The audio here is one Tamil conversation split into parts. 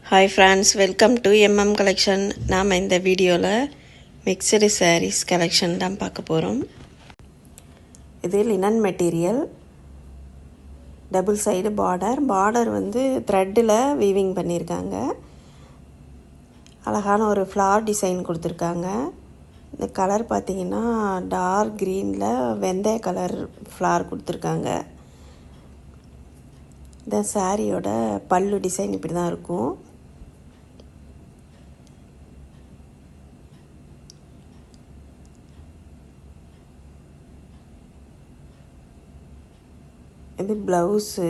Hi friends, welcome to collection. நாம் இந்த வீடியோவில் மிக்சடு சாரீஸ் கலெக்ஷன் தான் பார்க்க போகிறோம். இது linen material, double side border வந்து த்ரெட்டில் வீவிங் பண்ணியிருக்காங்க. அழகான ஒரு ஃப்ளார் டிசைன் கொடுத்துருக்காங்க. இந்த கலர் பார்த்திங்கன்னா டார்க் க்ரீனில் வெந்தய கலர் ஃப்ளார் கொடுத்துருக்காங்க. இந்த சாரியோட பல்லு டிசைன் இப்படி தான் இருக்கும். இது ப்ளவுஸு.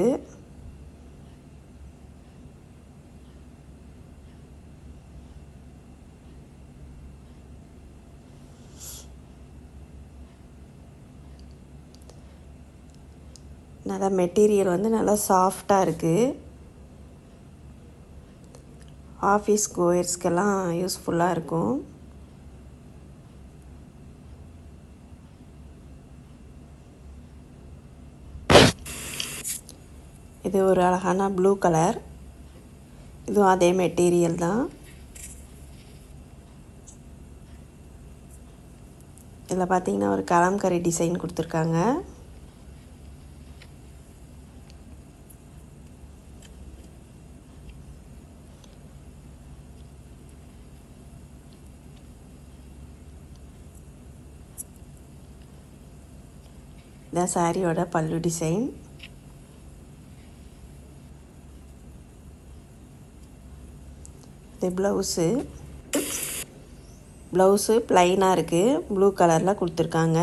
நல்லா மெட்டீரியல் வந்து நல்லா சாஃப்டாக இருக்குது. ஆஃபீஸ் கோயர்ஸ்க்கெல்லாம் யூஸ்ஃபுல்லாக இருக்கும். இது ஒரு அழகான ப்ளூ கலர். இதுவும் அதே மெட்டீரியல் தான். இதில் பார்த்தீங்கன்னா ஒரு கலம்கரி டிசைன் கொடுத்துருக்காங்க. இந்த சாரியோட பல்லு டிசைன். இது ப்ளவுஸு ப்ளைனாக இருக்குது, ப்ளூ கலரில் கொடுத்துருக்காங்க.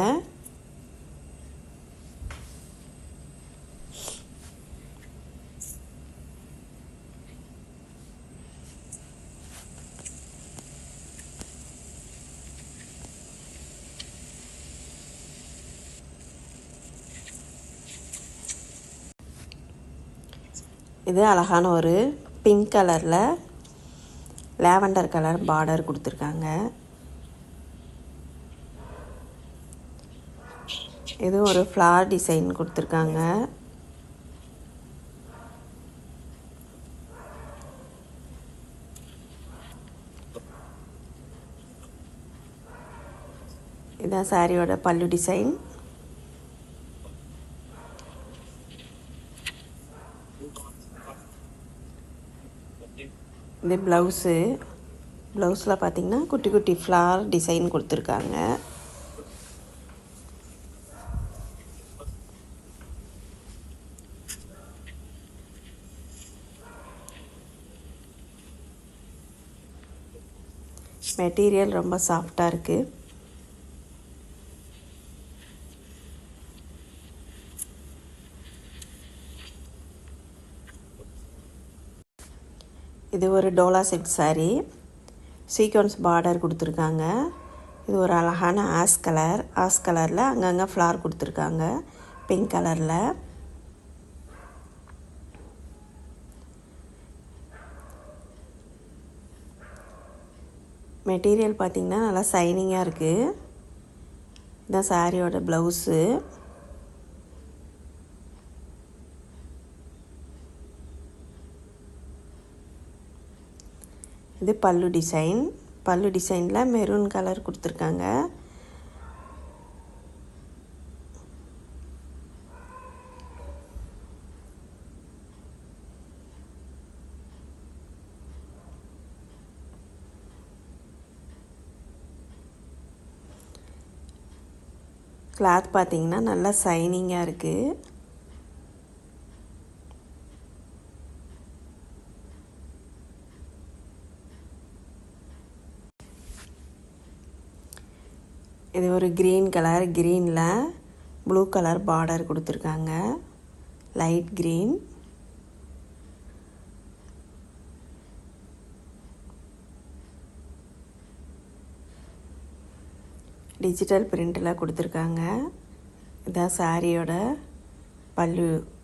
இது அழகான ஒரு பிங்க் கலரில் லாவெண்டர் கலர் பார்டர் கொடுத்துருக்காங்க. இது ஒரு ஃப்ளார் டிசைன் கொடுத்துருக்காங்க. இதான் சாரியோட பல்லு டிசைன். இது ப்ளவுஸில் பார்த்திங்கன்னா குட்டி குட்டி ஃப்ளார் டிசைன் கொடுத்துருக்காங்க. மெட்டீரியல் ரொம்ப சாஃப்டாக இருக்குது. இது ஒரு Dola set sari, sequence border கொடுத்துருக்காங்க. இது ஒரு அழகான ஆஸ் கலரில் அங்கங்கே ஃப்ளார் கொடுத்துருக்காங்க பிங்க் கலரில். மெட்டீரியல் பார்த்திங்கன்னா நல்லா ஷைனிங்காக இருக்குது. இதுதான் சாரியோட ப்ளவுஸு. இது பல்லு டிசைனில் மெரூன் கலர் கொடுத்துருக்காங்க. கிளாத் பார்த்திங்கன்னா நல்லா ஷைனிங்காக இருக்குது. இது ஒரு க்ரீனில் ப்ளூ கலர் பார்டர் கொடுத்துருக்காங்க, லைட் க்ரீன். டிஜிட்டல் பிரிண்டில் கொடுத்துருக்காங்க. இதுதான் சாரியோட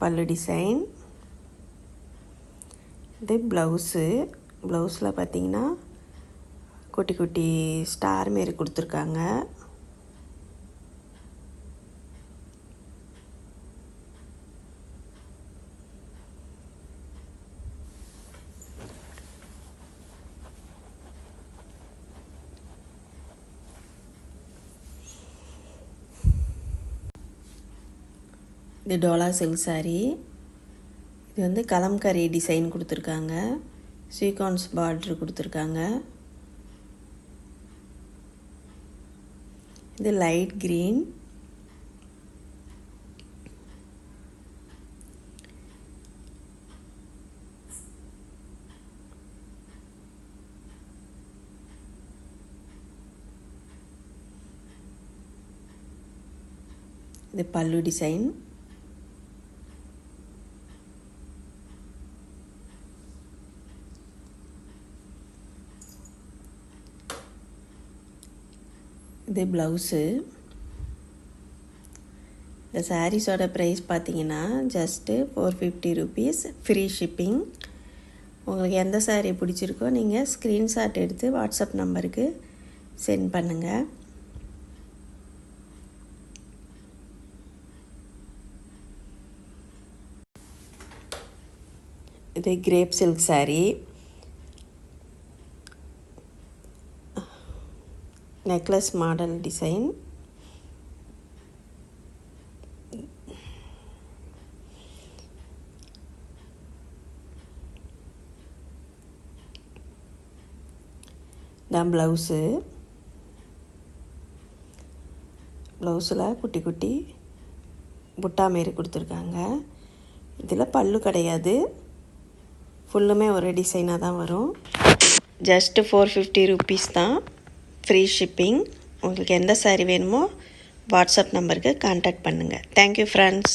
பல்லு டிசைன். இது ப்ளவுஸில் பார்த்திங்கன்னா குட்டி குட்டி ஸ்டார் மாரி கொடுத்துருக்காங்க. இது டோலா சில்க் saree. இது வந்து கலம்கரி டிசைன் கொடுத்துருக்காங்க, சீக்வன்ஸ் பார்டர் கொடுத்துருக்காங்க. இது லைட் க்ரீன். இது பல்லு டிசைன். இது ப்ளவுஸு. இந்த சாரீஸோட ப்ரைஸ் பார்த்தீங்கன்னா ஜஸ்ட்டு 450 rupees, ஃப்ரீ ஷிப்பிங். உங்களுக்கு எந்த saree பிடிச்சிருக்கோ நீங்கள் ஸ்க்ரீன்ஷாட் எடுத்து வாட்ஸ்அப் நம்பருக்கு சென்ட் பண்ணுங்கள். இது grape silk saree. Necklace model design. தான் ப்ளவுஸு. ப்ளவுஸில் குட்டி குட்டி புட்டா மாரி கொடுத்துருக்காங்க. இதில் பல்லு கிடையாது, ஃபுல்லுமே ஒரு டிசைனாக தான் வரும். ஜஸ்ட்டு 450 rupees தான், ஃப்ரீ ஷிப்பிங். உங்களுக்கு எந்த saree வேணுமோ வாட்ஸ்அப் நம்பருக்கு கான்டாக்ட் பண்ணுங்கள். Thank you friends.